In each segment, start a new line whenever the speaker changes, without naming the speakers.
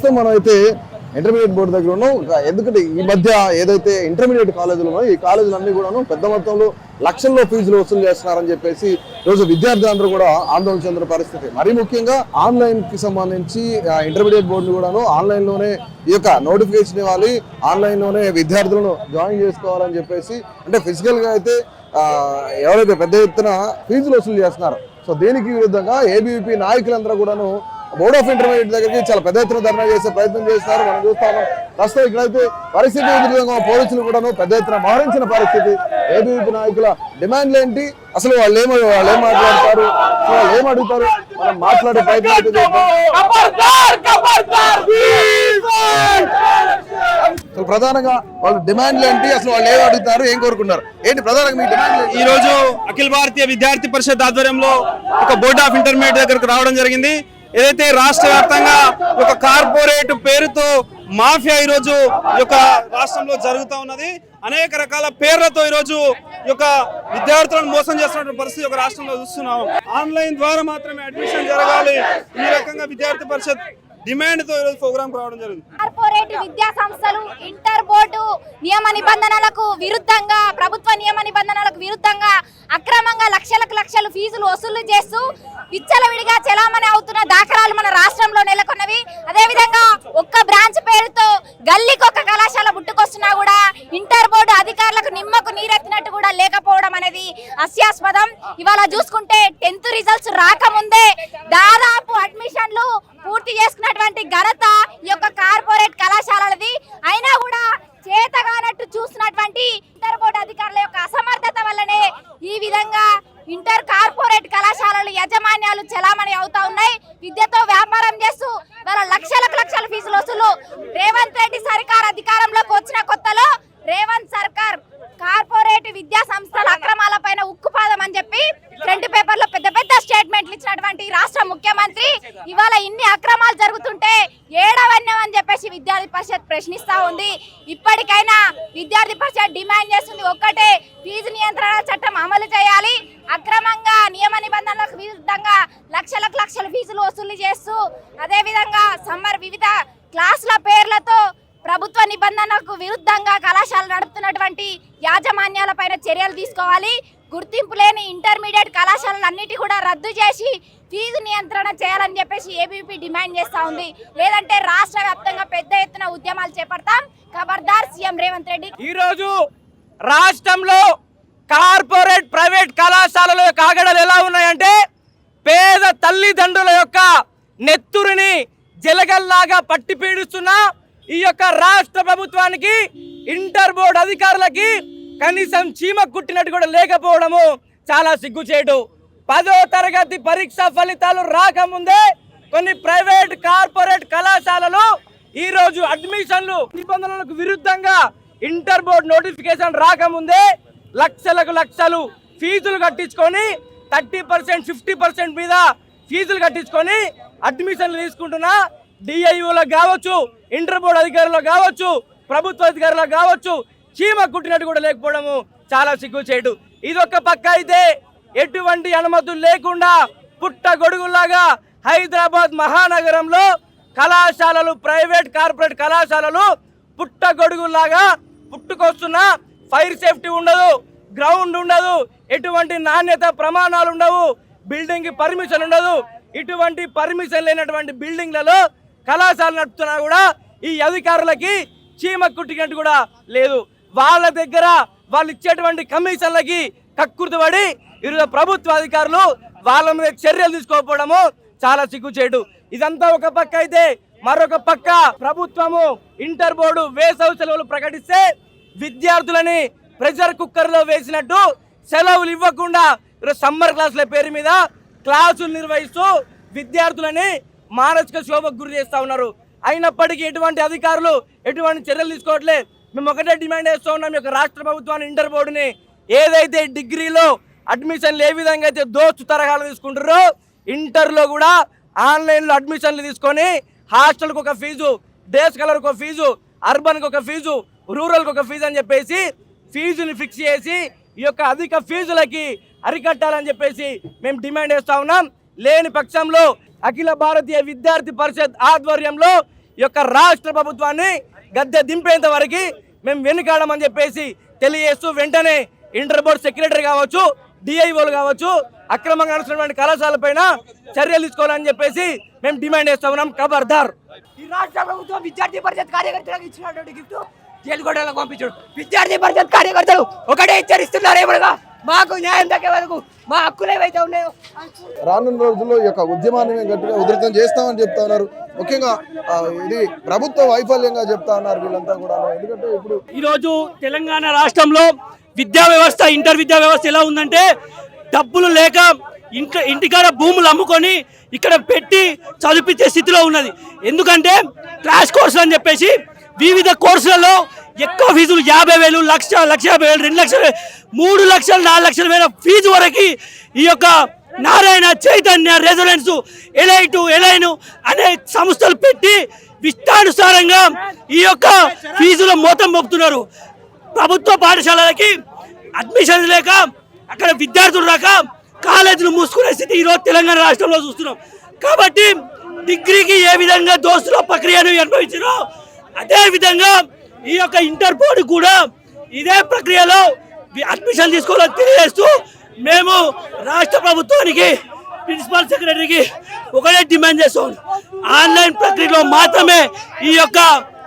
ప్రస్తుతం మనం అయితే ఇంటర్మీడియట్ బోర్డు దగ్గర ఉన్నాం. ఎందుకంటే ఈ మధ్య ఏదైతే ఇంటర్మీడియట్ కాలేజీలు ఉన్నాయో ఈ కాలేజీలన్నీ కూడాను పెద్ద మొత్తంలో లక్షల్లో ఫీజులు వసూలు చేస్తున్నారని చెప్పేసి ఈరోజు విద్యార్థులందరూ కూడా ఆందోళన చెందిన పరిస్థితి. మరీ ముఖ్యంగా ఆన్లైన్ కి సంబంధించి ఇంటర్మీడియట్ బోర్డు కూడాను ఆన్లైన్ లోనే ఈ యొక్క నోటిఫికేషన్ ఇవ్వాలి, ఆన్లైన్ లోనే విద్యార్థులను జాయిన్ చేసుకోవాలని చెప్పేసి, అంటే ఫిజికల్ గా అయితే ఎవరైతే పెద్ద ఎత్తున ఫీజులు వసూలు చేస్తున్నారు. సో దీనికి విరుద్ధంగా ఏబీవీపీ నాయకులందరూ కూడాను బోర్డ్ ఆఫ్ ఇంటర్మీడియట్ దగ్గరికి చాలా పెద్ద ఎత్తున ధర్నా చేసే ప్రయత్నం చేస్తున్నారు. మనం చూస్తా ఉన్నాం. ప్రస్తుతం ఇక్కడైతే పరిస్థితి విధంగా పోలీసులు కూడాను పెద్ద ఎత్తున మోహరించిన పరిస్థితి. ఏబీవీపీ నాయకుల డిమాండ్లు ఏంటి, అసలు వాళ్ళు ఏం మాట్లాడతారు, వాళ్ళు ఏం అడుగుతారు, మనం మాట్లాడే ప్రయత్నం అయితే చేద్దాం. అసలు ప్రధానంగా వాళ్ళ డిమాండ్లు ఏంటి, అసలు వాళ్ళు ఏం అడుగుతారు, ఏం కోరుకున్నారు, ఏంటి ప్రధానంగా మీ డిమాండ్లు?
ఈ రోజు అఖిల భారతీయ విద్యార్థి పరిషత్ ఆధ్వర్యంలో ఒక బోర్డ్ ఆఫ్ ఇంటర్మీడియట్ దగ్గరకు రావడం జరిగింది. ఏదైతే రాష్ట్ర వ్యాప్తంగా ఒక కార్పొరేట్ పేరుతో మాఫియా ఈ రోజు ఈ యొక్క రాష్ట్రంలో జరుగుతూ ఉన్నది. అనేక రకాల పేర్లతో ఈ రోజు ఈ యొక్క విద్యార్థులను మోసం చేస్తున్న పరిస్థితి ఒక రాష్ట్రంలో చూస్తున్నాం. ఆన్లైన్ ద్వారా మాత్రమే అడ్మిషన్ జరగాలి, ఈ రకంగా విద్యార్థి పరిషత్ డిమాండ్ తో ఈరోజు ప్రోగ్రామ్ రావడం జరిగింది.
కార్పొరేట్ విద్యా సంస్థలు ఇంటర్ బోర్డు నియమ నిబంధనలకు విరుద్ధంగా, ప్రభుత్వ నియమ నిబంధనలకు విరుద్ధంగా అక్రమంగా లక్షలు ఫీజులు వసూలు చేస్తూ విచ్చలవిడిగా చెలామణి అవుతున్న దాఖలాలు మన రాష్ట్రంలో నెలకొన్నవి. అదేవిధంగా ఒక్క బ్రాంచ్ పేరుతో గల్లీకి ఒక కళాశాల పుట్టుకొస్తున్నా కూడా ఇంటర్ బోర్డు అధికారులకు నిమ్మకు నీరెత్తినట్టు కూడా లేకపోవడం అనేది హాస్యాస్పదం. ఇవాళ చూసుకుంటే 10th రిజల్ట్స్ రాకముందే దాదాపు అడ్మిషన్లు పూర్తి చేసుకున్నటువంటి ఘనత ఈ యొక్క కార్పొరేట్ కళాశాలలది. అయినా కూడా చేతగానట్టు చూస్తున్నటువంటి ఇంటర్ బోర్డు అధికారుల యొక్క అసమర్థత వల్లనే ఈ విధంగా ఇంటర్ కార్పొరేట్ కళాశాలలు యాజమాన్యాలు చెలామణి అవుతా ఉన్నాయి. విద్యతో వ్యాపారం చేస్తూ వాళ్ళ లక్షల ఫీజులు వసూలు. రేవంత్ రెడ్డి సర్కార్ అధికారంలోకి వచ్చిన కొత్తలో రేవంత్ సర్కార్ కార్పొరేట్ విద్యా సంస్థల అక్రమాల పైన ఉక్కుపాదం అని చెప్పి ఫ్రంట్ పేపర్ లో పెద్ద స్టేట్మెంట్లు ఇచ్చినటువంటి రాష్ట్ర ముఖ్యమంత్రి ఇవాళ ఇన్ని అక్రమాలు జరుగుతుంటే ఏడవన్యం అని చెప్పేసి విద్యార్థి పరిషత్ ప్రశ్నిస్తా ఉంది. ఇప్పటికైనా విద్యార్థి పరిషత్ డిమాండ్ చేస్తుంది ఒక్కటే, ఫీజు నియంత్రణ చట్టం అమలు చేయాలి. అక్రమంగా నియమ నిబంధనలకు విరుద్ధంగా లక్షల ఫీజులు వసూలు చేస్తూ అదేవిధంగా వివిధ క్లాసుల పేర్లతో ప్రభుత్వ నిబంధనలకు విరుద్ధంగా కళాశాలలు నడుపుతున్నటువంటి యాజమాన్యాలపైన చర్యలు తీసుకోవాలి. గుర్తింపు లేని ఇంటర్మీడియట్ కళాశాలలన్నిటి కూడా రద్దు చేసి ఫీజు నియంత్రణ చేయాలని చెప్పేసి ఏబీవీపీ డిమాండ్ చేస్తా ఉంది. లేదంటే రాష్ట్ర వ్యాప్తంగా పెద్ద ఎత్తున ఉద్యమాలు చేపడతాం. ఖబర్దార్ సీఎం రేవంత్ రెడ్డి.
ఈ రోజు రాష్ట్రంలో కార్పొరేట్ ప్రైవేట్ కళాశాలల యొక్క ఆగడాలు ఎలా ఉన్నాయంటే పేద తల్లిదండ్రుల యొక్క నెత్తురుని జలగల్లాగా పట్టి పీడిస్తున్న ఈ యొక్క రాష్ట్ర ప్రభుత్వానికి, ఇంటర్ బోర్డు అధికారులకి కనీసం చీమ కుట్టినట్టు కూడా లేకపోవడము చాలా సిగ్గుచేటు. 10వ తరగతి పరీక్ష ఫలితాలు రాకముందే కొన్ని ప్రైవేట్ కార్పొరేట్ కళాశాలలు ఈరోజు అడ్మిషన్లు నిబంధనలకు విరుద్ధంగా ఇంటర్ బోర్డు నోటిఫికేషన్ రాకముందే లక్షలు ఫీజులు కట్టించుకొని 30%, 50% మీద ఫీజులు కట్టించుకొని అడ్మిషన్లు తీసుకుంటున్నా డిఐఓలకు కావచ్చు, ఇంటర్ బోర్డు అధికారులకు కావచ్చు, ప్రభుత్వ అధికారులకు కావచ్చు చీమ కుట్టినట్టు కూడా లేకపోవడము చాలా సిగ్గుచేటు. ఇదొక పక్క అయితే ఎటువంటి అనుమతులు లేకుండా పుట్టగొడుగులాగా హైదరాబాద్ మహానగరంలో కళాశాలలు, ప్రైవేట్ కార్పొరేట్ కళాశాలలు పుట్టగొడుగులాగా పుట్టుకొస్తున్న ఫైర్ సేఫ్టీ ఉండదు, గ్రౌండ్ ఉండదు, ఎటువంటి నాణ్యత ప్రమాణాలు ఉండవు, బిల్డింగ్ పర్మిషన్ ఉండదు. ఇటువంటి పర్మిషన్ లేనటువంటి బిల్డింగ్లలో కళాశాల నడుపుతున్నా కూడా ఈ అధికారులకి చీమ కుట్టినట్టు కూడా లేదు. వాళ్ళ దగ్గర వాళ్ళు ఇచ్చేటువంటి కమిషన్లకి కక్కుర్తిపడి ఈరోజు ప్రభుత్వ అధికారులు వాళ్ళ మీద చర్యలు తీసుకోకపోవడము చాలా సిగ్గుచేటు. ఇదంతా ఒక పక్క అయితే, మరొక పక్క ప్రభుత్వము ఇంటర్ బోర్డు వేసవి సెలవులు ప్రకటిస్తే విద్యార్థులని ప్రెషర్ కుక్కర్లో వేసినట్టు సెలవులు ఇవ్వకుండా సమ్మర్ క్లాసుల పేరు మీద క్లాసులు నిర్వహిస్తూ విద్యార్థులని మానసిక శోభకు గురి చేస్తూ ఉన్నారు. అయినప్పటికీ ఎటువంటి అధికారులు ఎటువంటి చర్యలు తీసుకోవట్లే. మేము ఒకటే డిమాండ్ చేస్తూ ఉన్నాం, యొక్క రాష్ట్ర ప్రభుత్వాన్ని, ఇంటర్ బోర్డుని, ఏదైతే డిగ్రీలో అడ్మిషన్లు ఏ విధంగా అయితే దోస్తు తరహాలు తీసుకుంటారో ఇంటర్లో కూడా ఆన్లైన్లో అడ్మిషన్లు తీసుకొని హాస్టల్కి ఒక ఫీజు, డే స్కాలర్కి ఒక ఫీజు, అర్బన్కి ఒక ఫీజు, రూరల్కి ఒక ఫీజు అని చెప్పేసి ఫీజుని ఫిక్స్ చేసి ఈ యొక్క అధిక ఫీజులకి అరికట్టాలని చెప్పేసి మేము డిమాండ్ చేస్తూ ఉన్నాం. లేని పక్షంలో అఖిల భారతీయ విద్యార్థి పరిషత్ ఆధ్వర్యంలో ఈ యొక్క రాష్ట్ర ప్రభుత్వాన్ని గద్దె దింపేంత వరకు మేము వెనుకాడమని చెప్పేసి తెలియజేస్తూ వెంటనే ఇంటర్ బోర్డు సెక్రటరీ కావచ్చు, డిఐఓలు కావచ్చు, అక్రమంగా నడుస్తున్నటువంటి కళాశాల పైన చర్యలు తీసుకోవాలని చెప్పేసి మేము డిమాండ్ చేస్తా ఉన్నాం. ఖబర్దార్. ఈ రాష్ట్ర ప్రభుత్వం విద్యార్థి పరిషత్ కార్యకర్తలకు ఇచ్చినటువంటి గిఫ్ట్ జైలుగొడ్డలకు పంపించాడు. విద్యార్థి పరిషత్ కార్యకర్తలు ఒకటే హెచ్చరిస్తున్నారు, ఏమనగా మాకు న్యాయం దక్కే వరకు మా హక్కులు ఏవైతే ఉన్నాయో
రానున్న రోజుల్లో ఈ యొక్క ఉద్యమాన్ని మేము గట్టిగా ఉధృతం చేస్తామని చెప్తా ఉన్నారు. ముఖ్యంగా ఇది ప్రభుత్వ వైఫల్యంగా చెప్తా ఉన్నారు వీళ్ళంతా కూడా. ఎందుకంటే ఇప్పుడు
ఈరోజు తెలంగాణ రాష్ట్రంలో విద్యా వ్యవస్థ, ఇంటర్ విద్యా వ్యవస్థ ఎలా ఉందంటే డబ్బులు లేక ఇంటికాడ భూములు అమ్ముకొని ఇక్కడ పెట్టి చదివించే స్థితిలో ఉన్నది. ఎందుకంటే క్రాష్ కోర్సులు అని చెప్పేసి వివిధ కోర్సులలో ఎక్కువ ఫీజులు 50,000, 1,50,000, 2 లక్షలు, 3 లక్షలు, 4 లక్షల వేల ఫీజు వరకు ఈ యొక్క నారాయణ, చైతన్య, రెజొనెన్స్, ఎలైన్ అనే సంస్థలు పెట్టి ఇష్టానుసారంగా ఈ యొక్క ఫీజుల మోతం మోపుతున్నారు. ప్రభుత్వ పాఠశాలలకి అడ్మిషన్ లేక అక్కడ విద్యార్థులు రాక కాలేజీలు మూసుకునే స్థితి ఈరోజు తెలంగాణ రాష్ట్రంలో చూస్తున్నాం. కాబట్టి డిగ్రీకి ఏ విధంగా దోస్తుల ప్రక్రియను అనుభవించారో అదే విధంగా ఈ యొక్క ఇంటర్ బోర్డు కూడా ఇదే ప్రక్రియలో అడ్మిషన్ తీసుకోవాలని తెలియజేస్తూ మేము రాష్ట్ర ప్రభుత్వానికి, ప్రిన్సిపల్ సెక్రటరీకి ఒకటే డిమాండ్ చేస్తాం, ఆన్లైన్ ప్రక్రియలో మాత్రమే ఈ యొక్క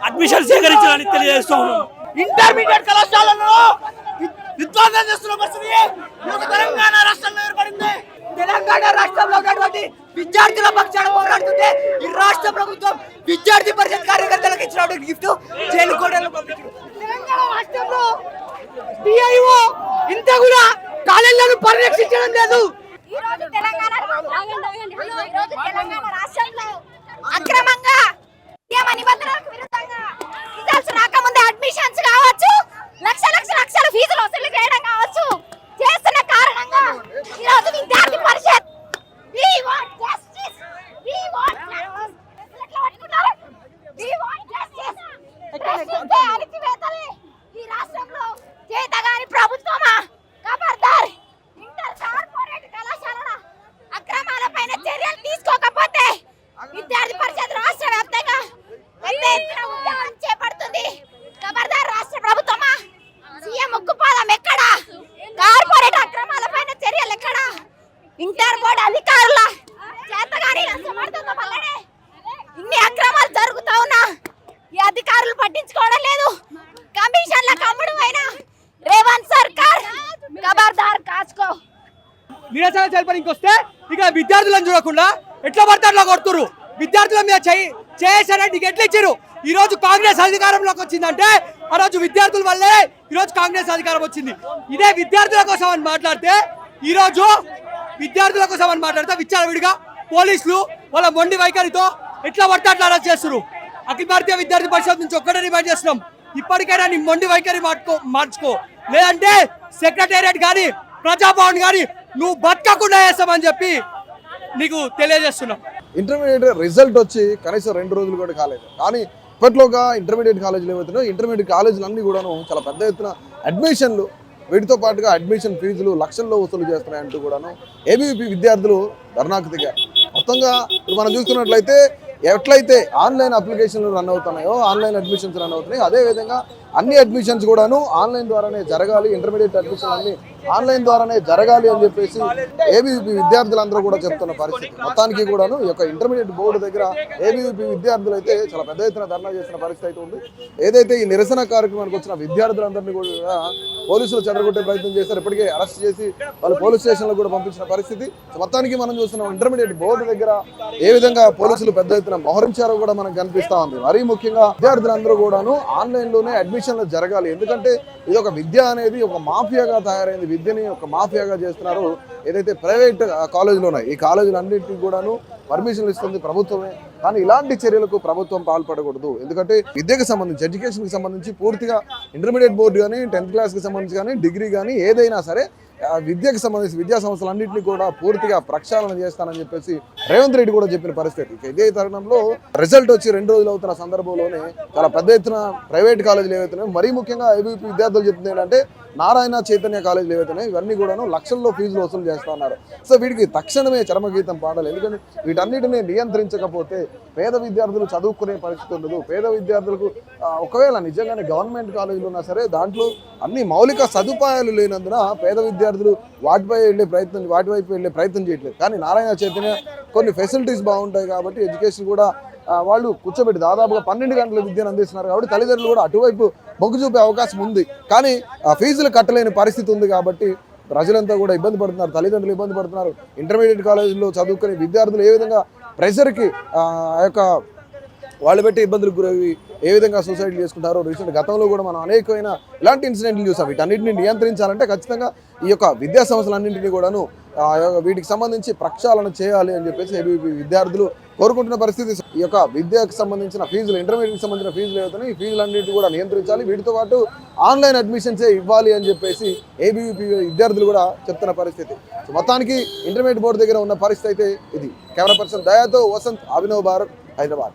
అడ్మిషన్ సేకరించాలని తెలియజేస్తూ ఉన్నాం.
ఇంటర్మీడియట్ కళాశాలలో విద్వాంసం చేస్తున్న పరిస్థితి తెలంగాణ రాష్ట్రంలో ఏర్పడింది. తెలంగాణ రాష్ట్రంలో ఉన్నటువంటి విద్యార్థుల పక్షాన పోరాడుతుంటే ఈ రాష్ట్ర ప్రభుత్వం విద్యార్థి పరిషత్ కార్యకర్తలకు ఇచ్చినటువంటి గిఫ్ట్ జైలు కోటలు పంపించారు. తెలంగాణ రాష్ట్రంలో డిఐఓ ఇంత కూడా కాలేజీలను పరిరక్షించడం లేదు.
ఈ రోజు తెలంగాణ రాష్ట్రంలో అక్రమంగా నియమ నిబంధనలకు విరుద్ధంగా రిజల్ట్స్ రాకముందే అడ్మిషన్స్ కావచ్చు, లక్షల ఫీజులు వసూలు చేయడం కావచ్చు చేస్తున్న కారణంగా ఈ రోజు విద్యార్థి పరిషత్ we want justice, we want justice ఎట్లా పట్టుకుంటారు? we want justice. ప్రశ్నిస్తే అణిచివేతలే ఈ రాష్ట్రంలో చేతగాని ప్రభుత్వమా? ఖబర్దార్. ఇంటర్ కార్పొరేట్ కళాశాలల అక్రమాలపైన చర్యలు తీసుకోకపోతే విద్యార్థి పరిషత్ రాష్ట్ర వ్యాప్తంగా పెద్ద ఎత్తున ఉద్యమం చేపడుతుంది. ఖబర్దార్ రాష్ట్ర ప్రభుత్వమా? సీఎం ఉక్కుపాదం ఎక్కడ? కార్పొరేట్ అక్రమాలపైన చర్యలు ఎక్కడ? ఇంటర్ బోర్డు అధికారుల చేతగాని అసమర్థత వల్లనే ఇన్ని అక్రమాలు జరుగుతా ఉన్నా ఈ అధికారులు పట్టించుకోవడం లేదు. కమిషన్ల కమ్ముడు అయిన రేవంత్ సర్కార్ ఖబర్దార్ కాచుకో.
నిరసన తెలిపడానికి వస్తే ఇక విద్యార్థులను చూడకుండా ఎట్లా పడితే అట్లా కొడుతురు. విద్యార్థుల మీద చేసానికి ఎట్లా ఇచ్చారు? ఈ రోజు కాంగ్రెస్ అధికారంలోకి వచ్చిందంటే ఆ రోజు విద్యార్థుల వల్లే ఈ రోజు కాంగ్రెస్ అధికారం వచ్చింది. ఇదే విద్యార్థుల కోసం అని మాట్లాడితే ఈ రోజు విద్యార్థుల కోసం అని మాట్లాడితే విచ్చలవిడిగా పోలీసులు వాళ్ళ మొండి వైఖరితో ఎట్లా పడితే అట్లా అరెస్ట్ చేస్తున్నారు. అఖిల భారతీయ విద్యార్థి పరిషత్ నుంచి ఒక్కటే డిమాండ్ చేస్తున్నాం, ఇప్పటికైనా నీ మొండి వైఖరి మార్చుకో, లేదంటే సెక్రటేరియట్ కానీ ప్రజాభవన్ కానీ నువ్వు బతకకుండా చేస్తామని చెప్పి నీకు తెలియజేస్తున్నాం.
ఇంటర్మీడియట్ రిజల్ట్ వచ్చి కనీసం 2 రోజులు కూడా కాలేదు. కానీ ఇప్పట్లోగా ఇంటర్మీడియట్ కాలేజీలు ఏమవుతున్నాయో ఇంటర్మీడియట్ కాలేజీలు అన్నీ కూడాను చాలా పెద్ద ఎత్తున అడ్మిషన్లు, వీటితో పాటుగా అడ్మిషన్ ఫీజులు లక్షల్లో వసూలు చేస్తున్నాయంటూ కూడాను ఏబీవీపీ విద్యార్థులు ధర్నాకు దిగారు. మొత్తంగా ఇప్పుడు మనం చూస్తున్నట్లయితే ఎట్లయితే ఆన్లైన్ అప్లికేషన్లు రన్ అవుతున్నాయో, ఆన్లైన్ అడ్మిషన్స్ రన్ అవుతున్నాయో, అదేవిధంగా అన్ని అడ్మిషన్స్ కూడాను ఆన్లైన్ ద్వారానే జరగాలి, ఇంటర్మీడియట్ అడ్మిషన్ అన్ని ఆన్లైన్ ద్వారానే జరగాలి అని చెప్పేసి ఏబీవీపీ విద్యార్థులందరూ కూడా చెప్తున్న పరిస్థితి. మొత్తానికి కూడాను ఈ యొక్క ఇంటర్మీడియట్ బోర్డు దగ్గర ఏబీవీపీ విద్యార్థులు అయితే చాలా పెద్ద ఎత్తున ధర్నా చేసిన పరిస్థితి అయితే ఉంది. ఏదైతే ఈ నిరసన కార్యక్రమానికి వచ్చిన విద్యార్థులందరినీ కూడా పోలీసులు చెదరగొట్టే ప్రయత్నం చేశారు. ఇప్పటికే అరెస్ట్ చేసి వాళ్ళు పోలీస్ స్టేషన్లో కూడా పంపించిన పరిస్థితి. మొత్తానికి మనం చూస్తున్నాం ఇంటర్మీడియట్ బోర్డు దగ్గర ఏ విధంగా పోలీసులు పెద్ద ఎత్తున మోహరించారో కూడా మనకు కనిపిస్తా ఉంది. మరీ ముఖ్యంగా విద్యార్థులందరూ కూడాను ఆన్లైన్లోనే అడ్మిషన్లు జరగాలి. ఎందుకంటే ఇది ఒక విద్య అనేది ఒక మాఫియాగా తయారైంది. విద్యని ఒక మాఫియాగా చేస్తున్నారు. ఏదైతే ప్రైవేట్ కాలేజీలు ఉన్నాయి, ఈ కాలేజీలన్నింటికి కూడాను పర్మిషన్లు ఇస్తుంది ప్రభుత్వమే. కానీ ఇలాంటి చర్యలకు ప్రభుత్వం పాల్పడకూడదు. ఎందుకంటే విద్యకు సంబంధించి, ఎడ్యుకేషన్కి సంబంధించి పూర్తిగా ఇంటర్మీడియట్ బోర్డు కానీ, 10th క్లాస్కి సంబంధించి కానీ, డిగ్రీ కానీ ఏదైనా సరే విద్యకు సంబంధించి విద్యా సంస్థలన్నింటినీ కూడా పూర్తిగా ప్రక్షాళన చేస్తానని చెప్పేసి రేవంత్ రెడ్డి కూడా చెప్పిన పరిస్థితి. ఇదే తరుణంలో రిజల్ట్ వచ్చి 2 రోజులు అవుతున్న సందర్భంలోనే చాలా పెద్ద ఎత్తున ప్రైవేట్ కాలేజీలు ఏవైతున్నాయో, మరీ ముఖ్యంగా ఏబీవీపీ విద్యార్థులు చెప్తుంది ఏంటంటే నారాయణ చైతన్య కాలేజీలు ఏవైతున్నాయి ఇవన్నీ కూడాను లక్షల్లో ఫీజులు వసూలు చేస్తా ఉన్నారు. సో వీటికి తక్షణమే చరమగీతం పాడాలి. ఎందుకంటే వీటన్నిటిని నియంత్రించకపోతే పేద విద్యార్థులు చదువుకునే పరిస్థితి ఉండదు. పేద విద్యార్థులకు ఒకవేళ నిజంగానే గవర్నమెంట్ కాలేజీలు ఉన్నా సరే దాంట్లో అన్ని మౌలిక సదుపాయాలు లేనందున పేద విద్యార్థులు వాటివైపు వెళ్ళే ప్రయత్నం చేయట్లేదు. కానీ నారాయణ చైతన్య కొన్ని ఫెసిలిటీస్ బాగుంటాయి కాబట్టి ఎడ్యుకేషన్ కూడా వాళ్ళు కూర్చోబెట్టి దాదాపుగా 12 గంటల విద్యను అందిస్తున్నారు కాబట్టి తల్లిదండ్రులు కూడా అటువైపు మొగ్గు చూపే అవకాశం ఉంది. కానీ ఫీజులు కట్టలేని పరిస్థితి ఉంది కాబట్టి ప్రజలంతా కూడా ఇబ్బంది పడుతున్నారు, తల్లిదండ్రులు ఇబ్బంది పడుతున్నారు. ఇంటర్మీడియట్ కాలేజీలో చదువుకునే విద్యార్థులు ఏ విధంగా ప్రెషర్కి వాళ్ళు పెట్టే ఇబ్బందులకు గురవి ఏ విధంగా సూసైడ్ చేసుకుంటారో రీసెంట్ గతంలో కూడా మనం అనేకమైన ఇలాంటి ఇన్సిడెంట్లు చూసాం. వీటన్నిటిని నియంత్రించాలంటే ఖచ్చితంగా ఈ యొక్క విద్యా సంస్థలన్నింటినీ కూడాను వీటికి సంబంధించి ప్రక్షాళన చేయాలి అని చెప్పేసి ఏబీవీపీ విద్యార్థులు కోరుకుంటున్న పరిస్థితి. ఈ యొక్క విద్యకు సంబంధించిన ఫీజులు, ఇంటర్మీడియట్కి సంబంధించిన ఫీజులు ఏవైతున్నాయి ఈ ఫీజులన్నింటినీ కూడా నియంత్రించాలి. వీటితో పాటు ఆన్లైన్ అడ్మిషన్సే ఇవ్వాలి అని చెప్పేసి ఏబీవీపీ విద్యార్థులు కూడా చెప్తున్న పరిస్థితి. సో మొత్తానికి ఇంటర్మీడియట్ బోర్డు దగ్గర ఉన్న పరిస్థితి అయితే ఇది. కెమెరా పర్సన్ దయాతో వసంత్, అభినవ్ భారత్, హైదరాబాద్.